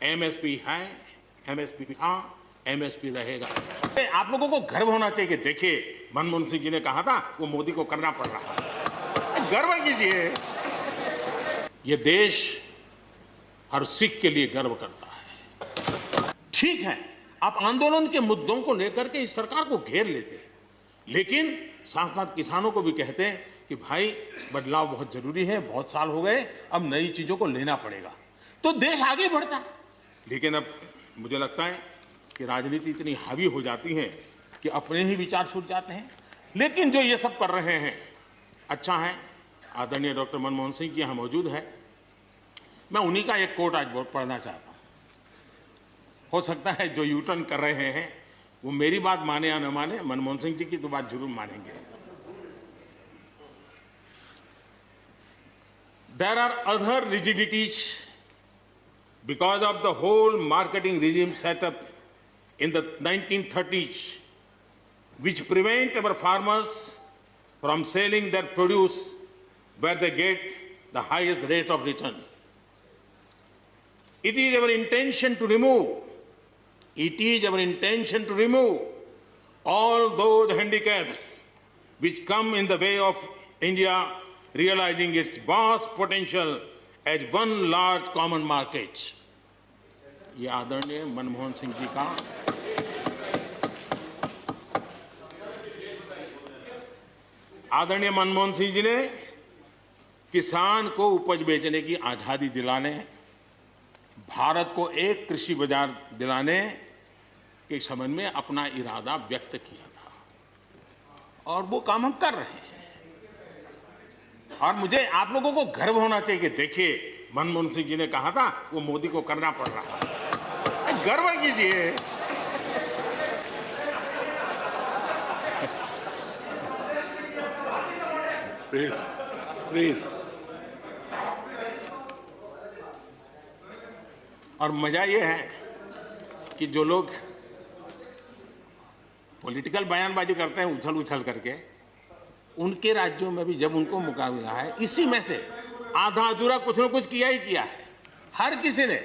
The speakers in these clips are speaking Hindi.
एमएसपी है, एमएसपी था, एमएसपी रहेगा। आप लोगों को गर्व होना चाहिए। देखिए, मनमोहन सिंह जी ने कहा था वो मोदी को करना पड़ रहा है, गर्व कीजिए। ये देश हर सिख के लिए गर्व करता है। ठीक है, आप आंदोलन के मुद्दों को लेकर के इस सरकार को घेर लेते हैं, लेकिन साथ साथ किसानों को भी कहते हैं कि भाई बदलाव बहुत जरूरी है, बहुत साल हो गए, अब नई चीजों को लेना पड़ेगा, तो देश आगे बढ़ता है। लेकिन अब मुझे लगता है कि राजनीति इतनी हावी हो जाती है कि अपने ही विचार छूट जाते हैं। लेकिन जो ये सब कर रहे हैं अच्छा है। आदरणीय डॉक्टर मनमोहन सिंह जी यहाँ मौजूद है, मैं उन्हीं का एक कोट आज पढ़ना चाहता हूँ। हो सकता है जो यूटर्न कर रहे हैं वो मेरी बात माने या न माने, मनमोहन सिंह जी की तो बात जरूर मानेंगे। There are other rigidities because of the whole marketing regime set up in the 1930s, which prevent our farmers from selling their produce where they get the highest rate of return. It is our intention to remove all those handicaps which come in the way of India realizing its vast potential as one large common market. ये आदरणीय मनमोहन सिंह जी का आदरणीय मनमोहन सिंह जी ने किसान को उपज बेचने की आजादी दिलाने, भारत को एक कृषि बाजार दिलाने के संबंध में अपना इरादा व्यक्त किया था और वो काम हम कर रहे हैं। और मुझे आप लोगों को गर्व होना चाहिए। देखिए, मनमोहन सिंह जी ने कहा था वो मोदी को करना पड़ रहा है, गर्व कीजिए। प्लीज। और मजा ये है कि जो लोग पॉलिटिकल बयानबाजी करते हैं उछल उछल करके, उनके राज्यों में भी जब उनको मौका मिला है, इसी में से आधा अधूरा कुछ न कुछ किया ही किया है हर किसी ने।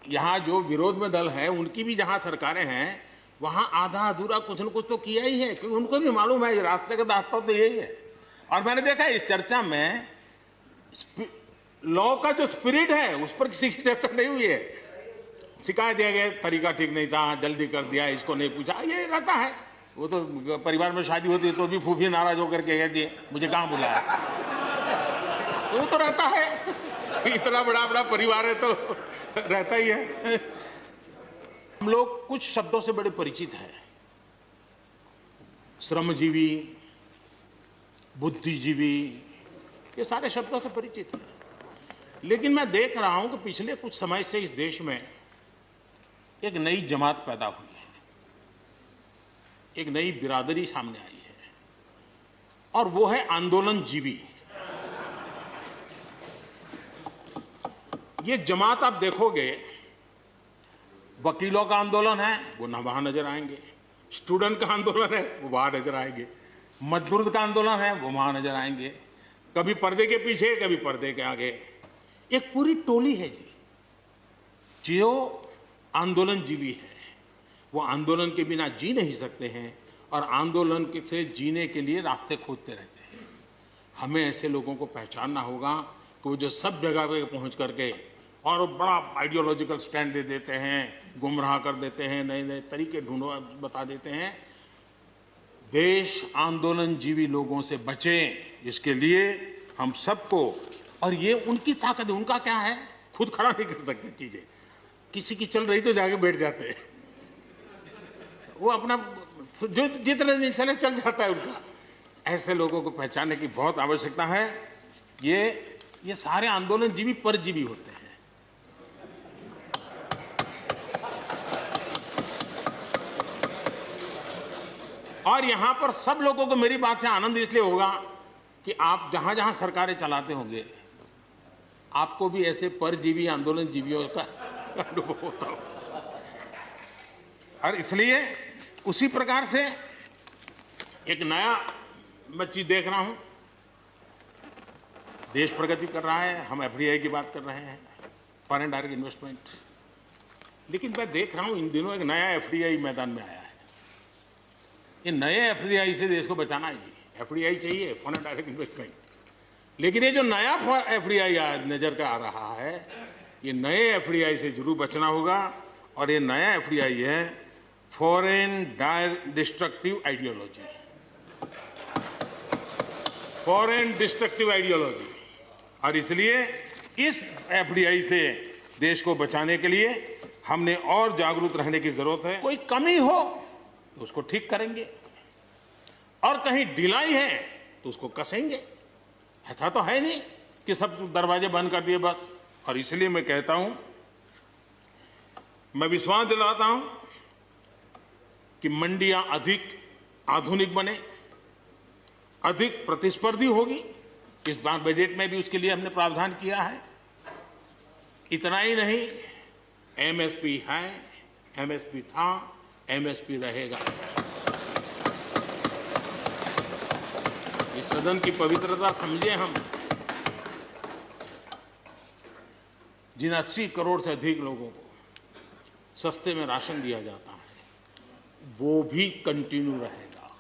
यहां जो विरोध में दल है उनकी भी जहां सरकारें हैं वहां आधा अधूरा कुछ न कुछ तो किया ही है, क्योंकि उनको भी मालूम है रास्ते का रास्ता तो यही है। और मैंने देखा है इस चर्चा में लॉ का जो स्पिरिट है उस पर किसी की चर्चा नहीं हुई है। शिकायत दिया गया तरीका ठीक नहीं था, जल्दी कर दिया, इसको नहीं पूछा, ये रहता है। वो तो परिवार में शादी होती है तो भी फूफी नाराज होकर के कहती है मुझे कहाँ बुलाया, वो तो रहता है। इतना बड़ा बड़ा परिवार है तो रहता ही है। हम लोग कुछ शब्दों से बड़े परिचित हैं, श्रमजीवी, बुद्धिजीवी, ये सारे शब्दों से परिचित हैं। लेकिन मैं देख रहा हूं कि पिछले कुछ समय से इस देश में एक नई जमात पैदा हुई है, एक नई बिरादरी सामने आई है, और वो है आंदोलनजीवी। ये जमात आप देखोगे, वकीलों का आंदोलन है वो ना वहां नजर आएंगे, स्टूडेंट का आंदोलन है वो वहां नजर आएंगे, मजदूर का आंदोलन है वो वहां नजर आएंगे, कभी पर्दे के पीछे कभी पर्दे के आगे। एक पूरी टोली है जी जो आंदोलनजीवी है। वो आंदोलन के बिना जी नहीं सकते हैं और आंदोलन से जीने के लिए रास्ते खोजते रहते हैं। हमें ऐसे लोगों को पहचानना होगा कि वो जो सब जगह पे पहुंच करके और बड़ा आइडियोलॉजिकल स्टैंड दे देते हैं, गुमराह कर देते हैं, नए नए तरीके ढूंढो बता देते हैं। देश आंदोलनजीवी लोगों से बचे, इसके लिए हम सबको, और ये उनकी ताकत है। उनका क्या है, खुद खड़ा नहीं कर सकते चीजें, किसी की चल रही तो जाके बैठ जाते हैं, वो अपना जो जितने दिन चले चल जाता है उनका। ऐसे लोगों को पहचानने की बहुत आवश्यकता है। ये सारे आंदोलनजीवी परजीवी होते हैं। और यहां पर सब लोगों को मेरी बात से आनंद इसलिए होगा कि आप जहां जहां सरकारें चलाते होंगे आपको भी ऐसे परजीवी आंदोलनजीवियों का अनुभव होता हो। और इसलिए उसी प्रकार से एक नया मैं चीज देख रहा हूं, देश प्रगति कर रहा है, हम एफडीआई की बात कर रहे हैं, फॉरेन डायरेक्ट इन्वेस्टमेंट, लेकिन मैं देख रहा हूं इन दिनों एक नया एफडीआई मैदान में आया है। ये नए एफडीआई से देश को बचाना है जी। एफडीआई चाहिए, फॉरेन डायरेक्ट इन्वेस्टमेंट। लेकिन ये जो नया एफडीआई नजर का आ रहा है, ये नए एफडीआई से जरूर बचना होगा। और ये नया एफडीआई है foreign destructive ideology, foreign destructive ideology. और इसलिए इस एफडीआई से देश को बचाने के लिए हमने और जागरूक रहने की जरूरत है। कोई कमी हो तो उसको ठीक करेंगे, और कहीं ढिलाई है तो उसको कसेंगे। ऐसा तो है नहीं कि सब दरवाजे बंद कर दिए बस। और इसलिए मैं कहता हूं, मैं विश्वास दिलाता हूं कि मंडियां अधिक आधुनिक बने, अधिक प्रतिस्पर्धी होगी। इस बार बजट में भी उसके लिए हमने प्रावधान किया है। इतना ही नहीं, एमएसपी है, एमएसपी था, एमएसपी रहेगा। इस सदन की पवित्रता समझे हम। जिन 80 करोड़ से अधिक लोगों को सस्ते में राशन दिया जाता है, वो भी कंटिन्यू रहेगा।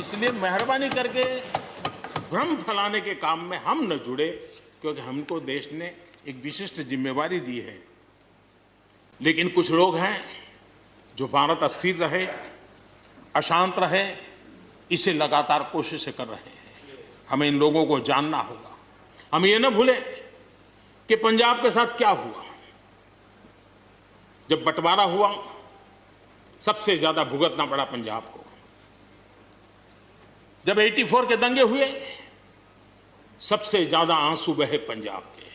इसलिए मेहरबानी करके भ्रम फैलाने के काम में हम न जुड़े, क्योंकि हमको देश ने एक विशिष्ट जिम्मेवारी दी है। लेकिन कुछ लोग हैं जो भारत अस्थिर रहे, अशांत रहे, इसे लगातार कोशिशें कर रहे हैं। हमें इन लोगों को जानना होगा। हम ये न भूलें कि पंजाब के साथ क्या हुआ। जब बंटवारा हुआ, सबसे ज्यादा भुगतना पड़ा पंजाब को। जब 84 के दंगे हुए, सबसे ज्यादा आंसू बहे पंजाब के,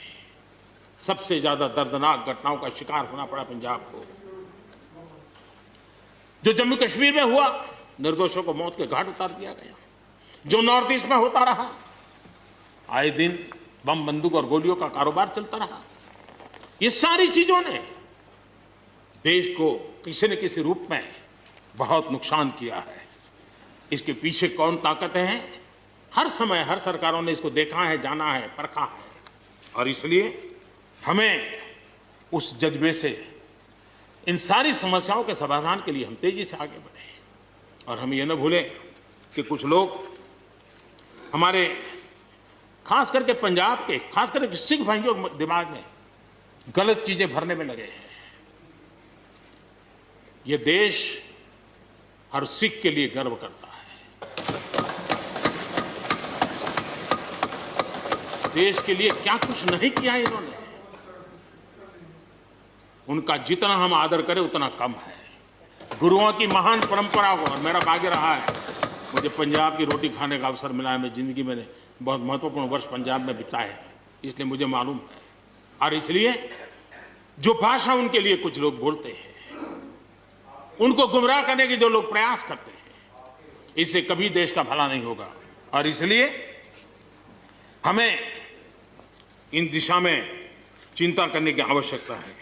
सबसे ज्यादा दर्दनाक घटनाओं का शिकार होना पड़ा पंजाब को। जो जम्मू कश्मीर में हुआ, निर्दोषों को मौत के घाट उतार दिया गया। जो नॉर्थ ईस्ट में होता रहा, आए दिन बम बंदूक और गोलियों का कारोबार चलता रहा। ये सारी चीजों ने देश को किसी न किसी रूप में बहुत नुकसान किया है। इसके पीछे कौन ताकतें हैं, हर समय हर सरकारों ने इसको देखा है, जाना है, परखा है। और इसलिए हमें उस जज्बे से इन सारी समस्याओं के समाधान के लिए हम तेजी से आगे बढ़े। और हम ये न भूलें कि कुछ लोग हमारे, खास करके पंजाब के, खास करके सिख भाइयों के दिमाग में गलत चीजें भरने में लगे हैं। ये देश हर सिख के लिए गर्व करता है। देश के लिए क्या कुछ नहीं किया इन्होंने। उनका जितना हम आदर करें उतना कम है। गुरुओं की महान परंपरा को, और मेरा भाग्य रहा है मुझे पंजाब की रोटी खाने का अवसर मिला है। मैं जिंदगी में बहुत महत्वपूर्ण वर्ष पंजाब में बिताए हैं, इसलिए मुझे मालूम है। और इसलिए जो भाषा उनके लिए कुछ लोग बोलते हैं, उनको गुमराह करने के जो लोग प्रयास करते हैं, इससे कभी देश का भला नहीं होगा। और इसलिए हमें इन दिशा में चिंता करने की आवश्यकता है।